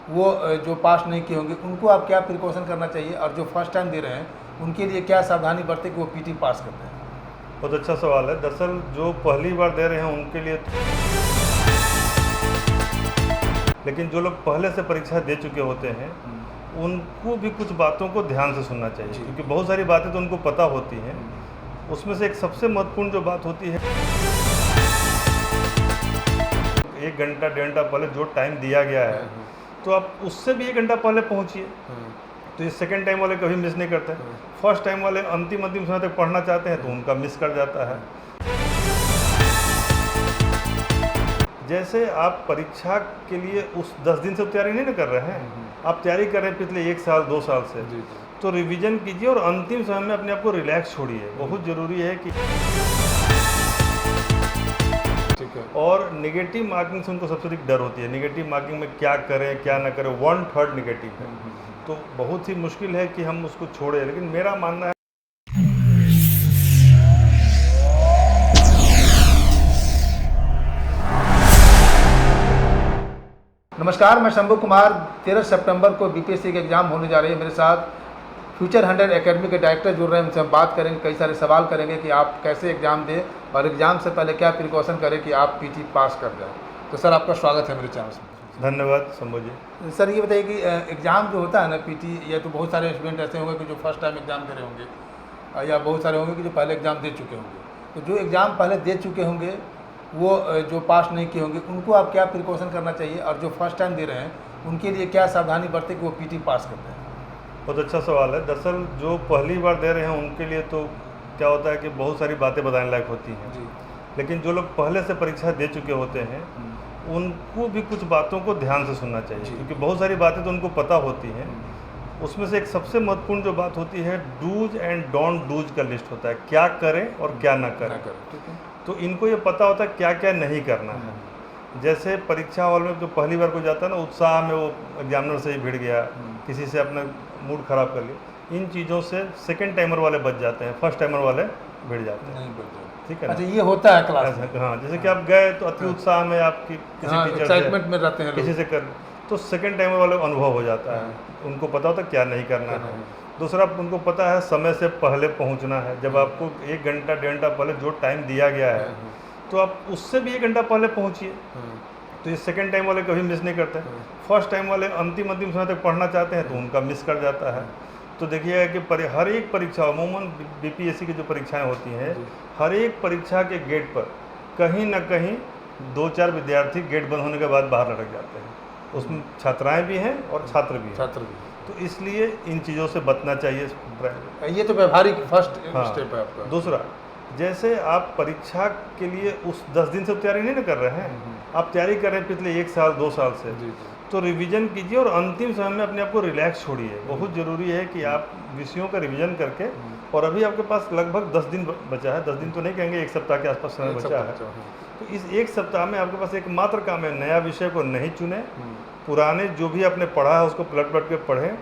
वो जो पास नहीं किए होंगे उनको आप क्या प्रिकॉशन करना चाहिए, और जो फर्स्ट टाइम दे रहे हैं उनके लिए क्या सावधानी बरतें कि वो पीटी पास करते हैं? बहुत अच्छा सवाल है। दरअसल जो पहली बार दे रहे हैं उनके लिए लेकिन जो लोग पहले से परीक्षा दे चुके होते हैं उनको भी कुछ बातों को ध्यान से सुनना चाहिए, क्योंकि बहुत सारी बातें तो उनको पता होती हैं। उसमें से एक सबसे महत्वपूर्ण जो बात होती है, 1 घंटा 1.5 घंटा पहले जो टाइम दिया गया है तो आप उससे भी 1 घंटा पहले पहुंचिए। तो ये सेकंड टाइम वाले कभी मिस नहीं करते। फर्स्ट टाइम वाले अंतिम समय तक पढ़ना चाहते हैं तो उनका मिस कर जाता है। जैसे आप परीक्षा के लिए उस 10 दिन से तैयारी नहीं कर रहे हैं, आप तैयारी कर रहे हैं पिछले 1 साल 2 साल से, तो रिवीजन कीजिए और अंतिम समय में अपने आप को रिलैक्स छोड़िए। बहुत ज़रूरी है कि और नेगेटिव मार्किंग से उनको सबसे अधिक डर होती है। नेगेटिव मार्किंग में क्या करें क्या ना करें, 1/3 नेगेटिव है, तो बहुत ही मुश्किल है कि हम उसको छोड़ें। लेकिन मेरा मानना है नमस्कार, मैं शंभू कुमार। 13 सितंबर को बीपीएससी के एग्ज़ाम होने जा रही है। मेरे साथ फ्यूचर 100 एकेडमी के डायरेक्टर जुड़ रहे हैं। उनसे हम बात करेंगे, कई सारे सवाल करेंगे कि आप कैसे एग्ज़ाम दें और एग्ज़ाम से पहले क्या प्रिकॉशन करें कि आप पीटी पास कर जाएं। तो सर, आपका स्वागत है मेरे चैनल में। धन्यवाद शंभू जी। सर, ये बताइए कि एग्ज़ाम जो होता है ना पीटी, या तो बहुत सारे स्टूडेंट ऐसे होंगे कि जो फर्स्ट टाइम एग्ज़ाम दे रहे होंगे, या बहुत सारे होंगे कि जो पहले एग्ज़ाम दे चुके होंगे। तो जो एग्ज़ाम पहले दे चुके होंगे वो जो पास नहीं किए होंगे उनको आप क्या प्रिकॉशन करना चाहिए, और जो फर्स्ट टाइम दे रहे हैं उनके लिए क्या सावधानी बरतें कि वो पीटी पास करते हैं? बहुत अच्छा सवाल है। दरअसल जो पहली बार दे रहे हैं उनके लिए तो क्या होता है कि बहुत सारी बातें बताने लायक होती हैं, लेकिन जो लोग पहले से परीक्षा दे चुके होते हैं उनको भी कुछ बातों को ध्यान से सुनना चाहिए, क्योंकि बहुत सारी बातें तो उनको पता होती हैं। उसमें से एक सबसे महत्वपूर्ण जो बात होती है, डूज एंड डोंट डूज का लिस्ट होता है, क्या करें और क्या ना करें। तो इनको ये पता होता है क्या क्या नहीं करना है। जैसे परीक्षा हॉल में जो पहली बार को जाता है ना, उत्साह में वो एग्जामिनर से ही भिड़ गया, किसी से अपना मूड ख़राब कर लिया, इन चीज़ों से सेकंड टाइमर वाले बच जाते हैं, फर्स्ट टाइमर वाले भिड़ जाते हैं। ठीक है ना? अच्छा, ये होता है क्लास में? हाँ, जैसे कि आप गए तो अति उत्साह में आपकी किसी टीचर एक्साइटमेंट में रहते हैं किसी से कर, तो सेकंड टाइमर वाले अनुभव हो जाता है। उनको पता होता है क्या नहीं करना है। दूसरा, उनको पता है समय से पहले पहुंचना है। जब आपको 1 घंटा 1.5 घंटा पहले जो टाइम दिया गया है तो आप उससे भी 1 घंटा पहले पहुंचिए। तो ये सेकंड टाइम वाले कभी मिस नहीं करते। फर्स्ट टाइम वाले अंतिम समय तक पढ़ना चाहते हैं तो उनका मिस कर जाता है। तो देखिएगा कि हर एक परीक्षा, अमूमन बीपीएससी की जो परीक्षाएं होती हैं, हर एक परीक्षा के गेट पर कहीं ना कहीं 2-4 विद्यार्थी गेट बंद होने के बाद बाहर लटक जाते हैं। उसमें छात्राएं भी हैं और छात्र भी हैं। तो इसलिए इन चीज़ों से बचना चाहिए। ये तो व्यवहारिक फर्स्ट स्टेप है आपका। दूसरा, जैसे आप परीक्षा के लिए उस 10 दिन से तैयारी नहीं कर रहे हैं, आप तैयारी कर रहे हैं पिछले 1 साल 2 साल से, तो रिवीजन कीजिए और अंतिम समय में अपने आप को रिलैक्स छोड़िए। बहुत ज़रूरी है कि आप विषयों का रिवीजन करके, और अभी आपके पास लगभग 10 दिन बचा है, 10 दिन तो नहीं कहेंगे, 1 सप्ताह के आसपास समय बचा है। तो इस 1 सप्ताह में आपके पास एक मात्र काम है, नया विषय को नहीं चुने, पुराने जो भी आपने पढ़ा है उसको पलट के पढ़ें,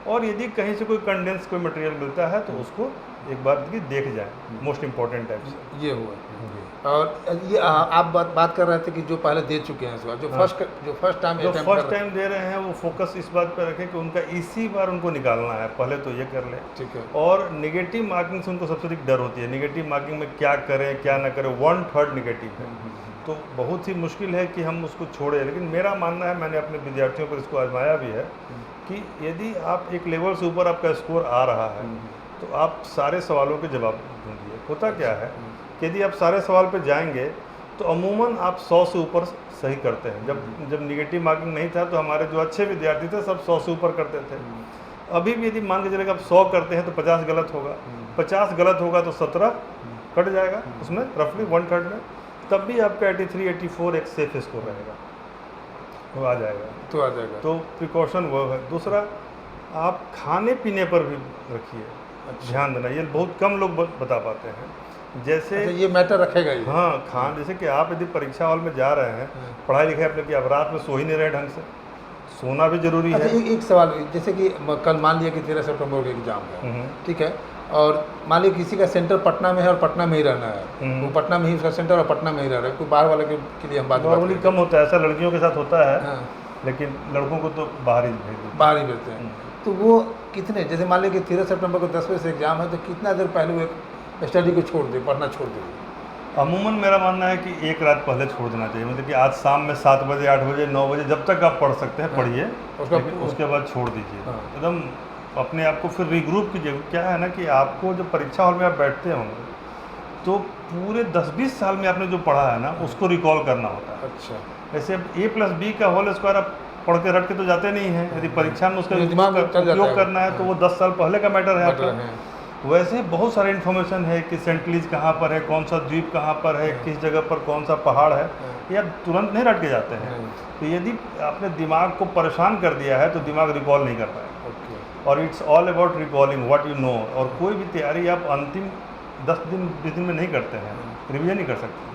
और यदि कहीं से कोई कंडेंस कोई मटेरियल मिलता है तो उसको एक बार देख जाए। मोस्ट इम्पोर्टेंट टाइप से ये हुआ। और ये आप बात कर रहे थे कि जो पहले दे चुके हैं, जो फर्स्ट टाइम दे रहे हैं वो फोकस इस बात पर रखें कि उनका इसी बार उनको निकालना है, पहले तो ये कर लें। ठीक है। और नेगेटिव मार्किंग से उनको सबसे अधिक डर होती है। नेगेटिव मार्किंग में क्या करें क्या ना करें, 1/3 नेगेटिव है, तो बहुत ही मुश्किल है कि हम उसको छोड़ें। लेकिन मेरा मानना है, मैंने अपने विद्यार्थियों पर इसको आजमाया भी है, कि यदि आप एक लेवल से ऊपर आपका स्कोर आ रहा है तो आप सारे सवालों के जवाब ढूंढिए। होता क्या है कि यदि आप सारे सवाल पे जाएंगे तो अमूमन आप 100 से ऊपर सही करते हैं। जब नेगेटिव मार्किंग नहीं था तो हमारे जो अच्छे विद्यार्थी थे सब 100 से ऊपर करते थे। अभी भी यदि मान के चलेगा आप 100 करते हैं तो 50 गलत होगा, 50 गलत होगा तो 17 कट जाएगा उसमें, रफली 1/3 में, तब भी आपका 83 84 एक सेफ स्कोर रहेगा, वो आ जाएगा। तो प्रिकॉशन वो है। दूसरा, आप खाने पीने पर भी रखिए ध्यान देना। ये बहुत कम लोग बता पाते हैं। जैसे ये मैटर रखेगा ये। हाँ, जैसे कि आप यदि परीक्षा हॉल में जा रहे हैं, पढ़ाई लिखाई अपने की, आप रात में सो ही नहीं रहे ढंग से, सोना भी जरूरी है। एक सवाल, जैसे कि कल मान लिया कि 13 सितंबर को एग्जाम है, ठीक है, और मान लीजिए किसी का सेंटर पटना में है और पटना में ही रहना है, वो पटना में ही उसका सेंटर और पटना में ही रह रहा है, कोई बाहर वाले के लिए हम बात नॉर्मली कम होता है ऐसा, लड़कियों के साथ होता है। लेकिन लड़कों को तो बाहर ही भेज देते बाहर ही भेजते हैं। तो वो कितने, जैसे मान लीजिए कि 13 सितंबर को 10 बजे से एग्ज़ाम है, तो कितना देर पहले वो एक स्टडी को छोड़ दे, पढ़ना छोड़ दे? अमूमन मेरा मानना है कि एक रात पहले छोड़ देना चाहिए, मतलब कि आज शाम में 7 बजे 8 बजे 9 बजे जब तक आप पढ़ सकते हैं पढ़िए, लेकिन उसके बाद छोड़ दीजिए। हाँ। एकदम अपने आप को फिर रिग्रुप कीजिए। क्या है ना कि आपको जब परीक्षा हॉल में आप बैठते होंगे तो पूरे 10-20 साल में आपने जो पढ़ा है ना उसको रिकॉल करना होता है। अच्छा, जैसे a+b का होल स्क्वायर आप पढ़ के रट के तो जाते नहीं हैं, यदि परीक्षा में उसका दिमाग में चल जाता है। उपयोग करना है तो वो 10 साल पहले का मैटर है बट आपका। है। वैसे बहुत सारे इन्फॉर्मेशन है कि सेंटलीज कहाँ पर है, कौन सा द्वीप कहाँ पर है, किस जगह पर कौन सा पहाड़ है, ये आप तुरंत नहीं रट के जाते हैं। नहीं। तो यदि आपने दिमाग को परेशान कर दिया है तो दिमाग रिकॉल नहीं कर पाएगा। ओके। और it's all about recalling what you know. और कोई भी तैयारी आप अंतिम 10 दिन 20 दिन में नहीं करते हैं, रिवीजन नहीं कर सकते।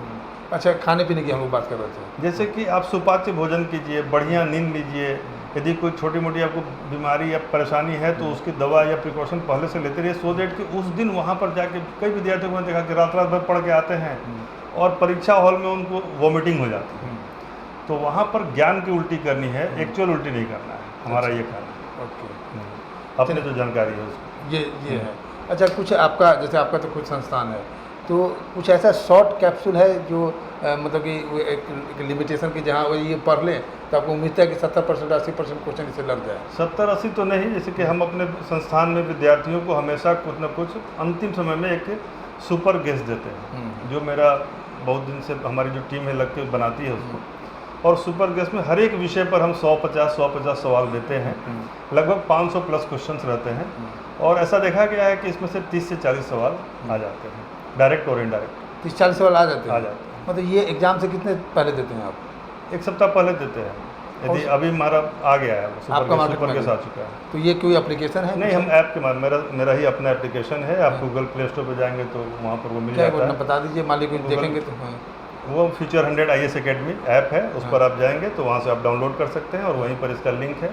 अच्छा, खाने पीने की हम लोग बात कर रहे थे। जैसे कि आप सुपाच्य भोजन कीजिए, बढ़िया नींद लीजिए। यदि कोई छोटी मोटी आपको बीमारी या परेशानी है तो उसकी दवा या प्रिकॉशन पहले से लेते रहिए, सो दैट कि उस दिन वहाँ पर जाके कई विद्यार्थियों को मैंने देखा कि रात रात भर पढ़ के आते हैं और परीक्षा हॉल में उनको वॉमिटिंग हो जाती है। तो वहाँ पर ज्ञान की उल्टी करनी है, एक्चुअल उल्टी नहीं करना है, हमारा ये कहना ओके, है। अपने जो जानकारी है उसको ये है। अच्छा, कुछ आपका, जैसे आपका तो कुछ संस्थान है, तो कुछ ऐसा शॉर्ट कैप्सूल है जो मतलब कि वो एक लिमिटेशन की, जहाँ वो ये पढ़ लें तो आपको उम्मीद है कि 70% 80% क्वेश्चन इससे लग जाए? 70-80 तो नहीं, जैसे कि हम अपने संस्थान में विद्यार्थियों को हमेशा कुछ न कुछ अंतिम समय में एक सुपर गेस्ट देते हैं, जो मेरा बहुत दिन से हमारी जो टीम है लग के बनाती है उसको। और सुपर गेस्ट में हर एक विषय पर हम 150 सवाल देते हैं, लगभग 500 प्लस क्वेश्चंस रहते हैं। और ऐसा देखा गया है कि इसमें से 30 से 40 सवाल आ जाते हैं, डायरेक्ट और इनडायरेक्ट। 30-40 सवाल आ जाते हैं? आ जाते हैं। मतलब ये एग्ज़ाम से कितने पहले देते हैं आप? एक सप्ताह पहले देते हैं। यदि अभी हमारा आ गया है वो सुपर गेस्ट आ चुका है। तो ये कोई एप्लीकेशन है? नहीं, हम ऐप के माध्यम, मेरा ही अपना एप्लीकेशन है। आप गूगल प्ले स्टोर पर जाएंगे तो वहाँ पर वो मिल जाता है। बता दीजिए, मान लीजिए देखेंगे तो। हाँ, वो फ्यूचर 100 IAS अकेडमी ऐप है, उस पर आप जाएंगे तो वहाँ से आप डाउनलोड कर सकते हैं और वहीं पर इसका लिंक है,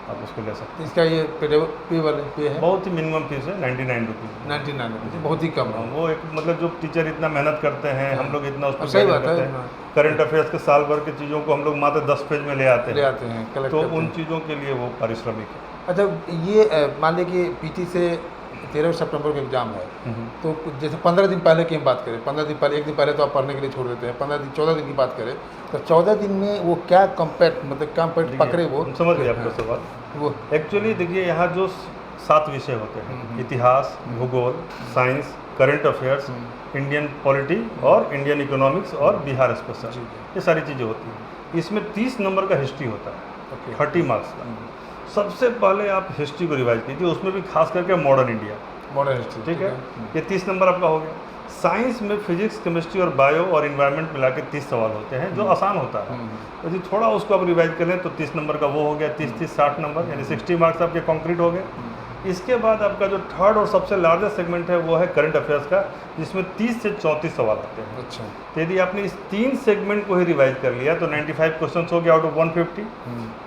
आप उसको ले सकते हैं। इसका ये पे है? बहुत ही मिनिमम फीस है, 99 रुपीज़। 99 रुपीज़, बहुत ही कम है। वो एक मतलब जो टीचर इतना मेहनत करते हैं, हम लोग इतना उस पर सही मेहनत बात है। करते हैं, करंट अफेयर्स के साल भर की चीज़ों को हम लोग मात्र 10 पेज में ले आते हैं, कलेक्ट तो करते उन हैं। चीज़ों के लिए वो पारिश्रमिक है। अच्छा, ये मान लीजिए कि पीटी से 13 सितंबर को एग्ज़ाम है, तो जैसे 15 दिन पहले की हम बात करें, 15 दिन पहले, एक दिन पहले तो आप पढ़ने के लिए छोड़ देते हैं, 14 दिन की बात करें तो 14 दिन में वो क्या कंपेक्ट पकड़े वो? समझ गए आपका सवाल। वो एक्चुअली देखिए, यहाँ जो 7 विषय होते हैं, इतिहास, भूगोल, science, current affairs, Indian polity और इंडियन इकोनॉमिक्स और बिहार स्पेशल, ये सारी चीज़ें होती हैं। इसमें 30 नंबर का हिस्ट्री होता है, 30 मार्क्स का। सबसे पहले आप हिस्ट्री को रिवाइज कीजिए, उसमें भी खास करके मॉडर्न इंडिया, मॉडर्न हिस्ट्री, ठीक है। ये 30 नंबर आपका हो गया। साइंस में फिजिक्स, केमिस्ट्री और बायो और इन्वायरमेंट मिला के 30 सवाल होते हैं, जो आसान होता है। यदि थोड़ा उसको आप रिवाइज कर लें तो 30 नंबर का वो हो गया, 30-60 नंबर, यानी 60 मार्क्स आपके कंक्रीट हो गए। इसके बाद आपका जो थर्ड और सबसे लार्जेस्ट सेगमेंट है वो है करंट अफेयर्स का, जिसमें 30 से 34 सवाल आते हैं। अच्छा, तो यदि आपने इस 3 सेगमेंट को ही रिवाइज कर लिया तो 95 क्वेश्चन हो गया आउट ऑफ 150।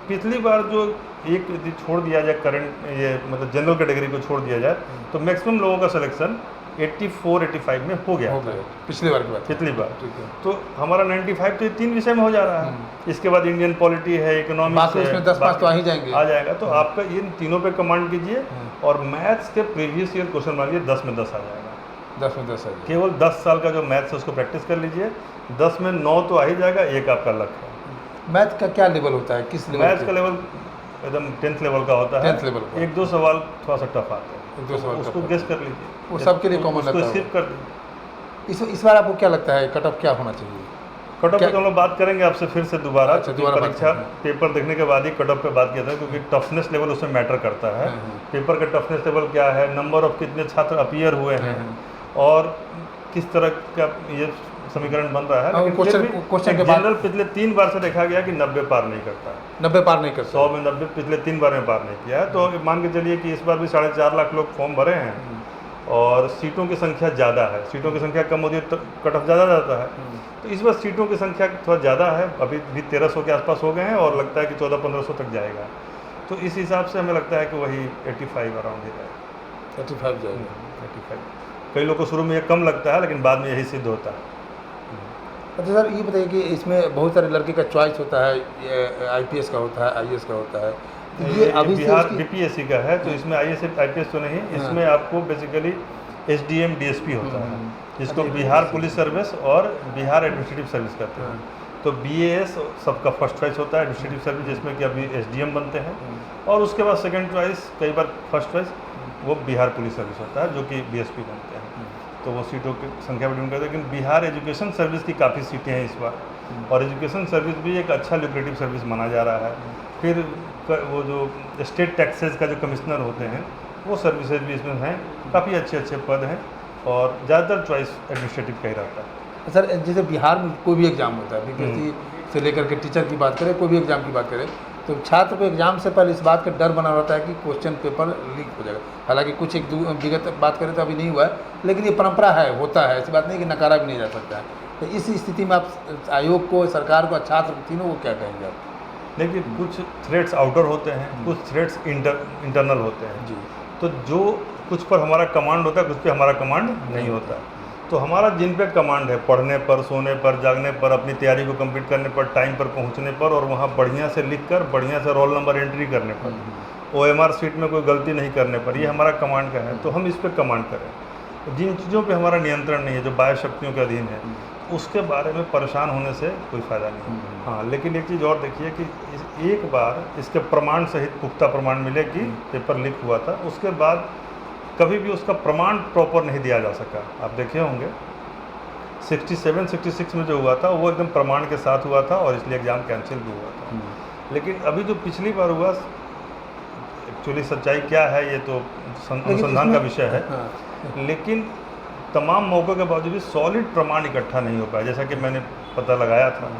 पिछली बार जो एक यदि छोड़ दिया जाए, करंट ये मतलब जनरल कैटेगरी को छोड़ दिया जाए, तो मैक्सिमम लोगों का सिलेक्शन 84-85 में हो गया पिछली बार की बात। पिछली बार। तो हमारा 95 तो ये 3 विषय में हो जा रहा है। इसके बाद इंडियन पॉलिटी है, इकोनॉमिक्स है, इसमें 10 मार्क्स तो आ ही जाएंगे, आ जाएगा। तो आपका इन तीनों पे कमांड कीजिए और मैथ्स के प्रीवियस ईयर क्वेश्चन मानिए 10 में 10 आ जाएगा। 10 में 10 आ जाएगा। केवल 10 साल का जो मैथ्स है उसको प्रैक्टिस कर लीजिए, 10 में 9 तो आ ही जाएगा, एक आपका लक है। मैथ का क्या लेवल होता है, किस लेवल? मैथ्स का लेवल एकदम 10th लेवल का होता है। 10th लेवल का। 1-2 सवाल थोड़ा सा टफ आता है, एक दो सवाल उसको टफ गेस कर लीजिए, वो सबके लिए कॉमन उसको रहता है। स्किप कर दीजिए। इस बार आपको क्या लगता है कट ऑफ क्या होना चाहिए? कट ऑफ पे तो हम लोग बात करेंगे आपसे फिर से दोबारा, अच्छा, क्योंकि दोबारा बात परीक्षा करेंगे। पेपर देखने के बाद ही कट ऑफ पे बात किया था, क्योंकि टफनेस लेवल उसमें मैटर करता है। पेपर का टफनेस लेवल क्या है, नंबर ऑफ कितने छात्र अपीयर हुए हैं और किस तरह का ये समीकरण बन रहा है। लेकिन क्वेश्चन के बाद जनरल पिछले 3 बार से देखा गया कि 90 पार नहीं करता है। 90 पार नहीं करता, 100 में 90 पिछले 3 बार में पार नहीं किया है। तो मान के चलिए कि इस बार भी 4.5 लाख लोग फॉर्म भरे हैं और सीटों की संख्या ज़्यादा है। सीटों की संख्या कम होती है तो कट ऑफ ज़्यादा जाता है। तो इस बार सीटों की संख्या थोड़ा ज़्यादा है, अभी भी 1300 के आसपास हो गए हैं और लगता है कि 1400-1500 तक जाएगा। तो इस हिसाब से हमें लगता है कि वही 85 अराउंड ही जाएगा। 35 जाएगा। 85 कई लोग को शुरू में ये कम लगता है, लेकिन बाद में यही सिद्ध होता है। अच्छा सर, ये बताइए कि इसमें बहुत सारे लड़के का चॉइस होता है, आईपीएस का होता है, आईएएस का होता है, तो ये अभी से बिहार उसकी बीपीएससी का है, तो इसमें आईएएस आईपीएस तो नहीं, इसमें आपको बेसिकली एसडीएम डीएसपी होता है, जिसको बिहार पुलिस सर्विस और बिहार एडमिनिस्ट्रेटिव सर्विस कहते हैं। तो बीएएस सबका फर्स्ट चॉइस होता है, एडमिनिस्ट्रेटिव सर्विस, जिसमें कि अभी एसडीएम बनते हैं, और उसके बाद सेकंड चॉइस, कई बार फर्स्ट चॉइस वो बिहार पुलिस सर्विस होता है, जो कि बीएसपी बनते हैं। तो वो सीटों की संख्या बढ़ करते हैं, लेकिन बिहार एजुकेशन सर्विस की काफ़ी सीटें हैं इस बार, और एजुकेशन सर्विस भी एक अच्छा ल्यूक्रेटिव सर्विस माना जा रहा है। फिर वो जो स्टेट टैक्सेस का जो कमिश्नर होते हैं, वो सर्विसेज भी इसमें हैं, काफ़ी अच्छे अच्छे पद हैं, और ज़्यादातर चॉइस एडमिनिस्ट्रेटिव का ही रहता है। सर जैसे बिहार में कोई भी एग्ज़ाम होता है, बीपीएससी से लेकर के टीचर की बात करें, कोई भी एग्ज़ाम की बात करें, तो छात्र को एग्ज़ाम से पहले इस बात का डर बना रहता है कि क्वेश्चन पेपर लीक हो जाएगा। हालांकि कुछ एक विगत बात करें तो अभी नहीं हुआ है, लेकिन ये परंपरा है, होता है, ऐसी बात नहीं कि नकारा भी नहीं जा सकता है। तो इस स्थिति में आप आयोग को, सरकार को, छात्र को, तीनों को क्या कहेंगे आप? देखिए, कुछ थ्रेड्स आउटर होते हैं, कुछ थ्रेड्स इंटरनल होते हैं जी। तो जो कुछ पर हमारा कमांड होता है, कुछ पे हमारा कमांड नहीं होता है। तो हमारा जिन पे कमांड है, पढ़ने पर, सोने पर, जागने पर, अपनी तैयारी को कंप्लीट करने पर, टाइम पर पहुंचने पर, और वहाँ बढ़िया से लिखकर बढ़िया से रोल नंबर एंट्री करने पर, ओएमआर सीट में कोई गलती नहीं करने पर, ये हमारा कमांड का है, तो हम इस पर कमांड करें। जिन चीज़ों पे हमारा नियंत्रण नहीं है, जो बाह्य शक्तियों के अधीन है, उसके बारे में परेशान होने से कोई फ़ायदा नहीं है। हाँ, लेकिन एक चीज़ और देखिए कि एक बार इसके प्रमाण सहित पुख्ता प्रमाण मिले कि पेपर लीक हुआ था, उसके बाद कभी भी उसका प्रमाण प्रॉपर नहीं दिया जा सका। आप देखे होंगे 67-66 में जो हुआ था वो एकदम प्रमाण के साथ हुआ था, और इसलिए एग्ज़ाम कैंसिल भी हुआ था। लेकिन अभी जो पिछली बार हुआ, एक्चुअली सच्चाई क्या है ये तो अनुसंधान का विषय है, लेकिन तमाम मौक़ों के बावजूद भी सॉलिड प्रमाण इकट्ठा नहीं हो पाया। जैसा कि मैंने पता लगाया था,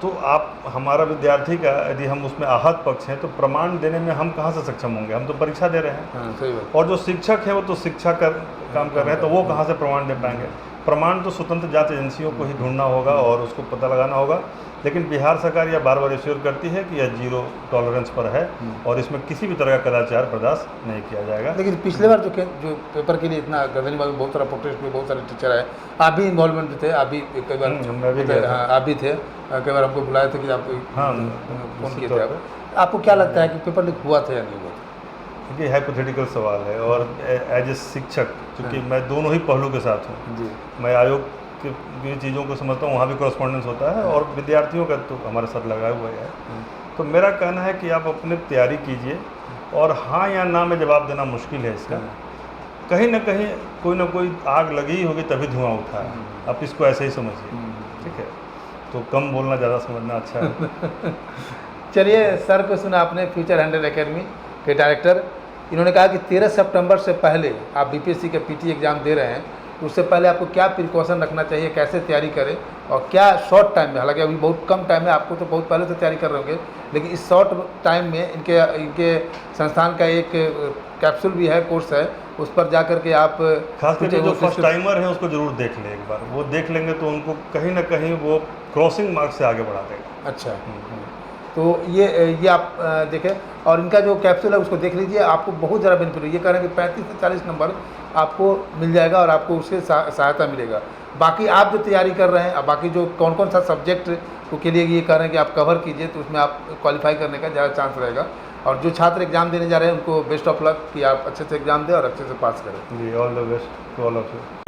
तो आप हमारा विद्यार्थी का यदि हम उसमें आहत पक्ष हैं, तो प्रमाण देने में हम कहाँ से सक्षम होंगे? हम तो परीक्षा दे रहे हैं। सही बात। और जो शिक्षक हैं वो तो शिक्षा का काम कर रहे हैं, तो वो कहाँ से प्रमाण दे पाएंगे? प्रमाण तो स्वतंत्र जांच एजेंसियों को ही ढूंढना होगा और उसको पता लगाना होगा। लेकिन बिहार सरकार यह बार बार एश्योर करती है कि यह जीरो टॉलरेंस पर है, और इसमें किसी भी तरह का कदाचार बर्दाश्त नहीं किया जाएगा। लेकिन पिछले बार जो पेपर के लिए इतना गर्दनीबाग में बहुत सारा प्रोटेस्ट में बहुत सारे टीचर आए, आप भी इन्वॉल्वमेंट थे, आप भी कई बार मैं भी गया था। आप भी थे, कई बार हमको बुलाए थे कि आप फोन किए थे। आपको क्या लगता है कि पेपर लीक हुआ था या नहीं हुआ था? ये हाइपोथेटिकल सवाल है, और एज ए शिक्षक, क्योंकि मैं दोनों ही पहलू के साथ हूँ जी। मैं आयोग की चीज़ों को समझता हूँ, वहाँ भी कॉरेस्पॉन्डेंस होता है, और विद्यार्थियों का तो हमारे साथ लगा हुआ है। तो मेरा कहना है कि आप अपने तैयारी कीजिए, और हाँ या ना में जवाब देना मुश्किल है इसका। कहीं ना कहीं कोई ना कोई आग लगी होगी तभी धुआं उठा है, आप इसको ऐसे ही समझिए, ठीक है? तो कम बोलना, ज़्यादा समझना अच्छा है। चलिए, सर को सुना आपने, फ्यूचर 100 एकेडमी के डायरेक्टर। इन्होंने कहा कि 13 सितंबर से पहले आप बीपीएससी के पीटी एग्ज़ाम दे रहे हैं, तो उससे पहले आपको क्या प्रिकॉशन रखना चाहिए, कैसे तैयारी करें, और क्या शॉर्ट टाइम में, हालांकि अभी बहुत कम टाइम है, आपको तो बहुत पहले से तैयारी कर रहे होंगे, लेकिन इस शॉर्ट टाइम में इनके संस्थान का एक कैप्सूल भी है, कोर्स है, उस पर जा कर के आप खासकर जो फर्स्ट टाइमर है उसको जरूर देख लें एक बार। वो देख लेंगे तो उनको कहीं ना कहीं वो क्रॉसिंग मार्क से आगे बढ़ा देगा। अच्छा, तो ये आप देखें, और इनका जो कैप्सूल है उसको देख लीजिए, आपको बहुत ज़्यादा बेनिफिट है। ये कह रहे हैं कि 35 से 40 नंबर आपको मिल जाएगा, और आपको उससे सहायता मिलेगा। बाकी आप जो तैयारी कर रहे हैं, बाकी जो कौन कौन सा सब्जेक्ट के लिए ये कह रहे हैं कि आप कवर कीजिए, तो उसमें आप क्वालिफाई करने का ज़्यादा चांस रहेगा। और जो छात्र एग्ज़ाम देने जा रहे हैं उनको बेस्ट ऑफ लक, कि आप अच्छे से एग्ज़ाम दें और अच्छे से पास करें। जी, all the best to all of you.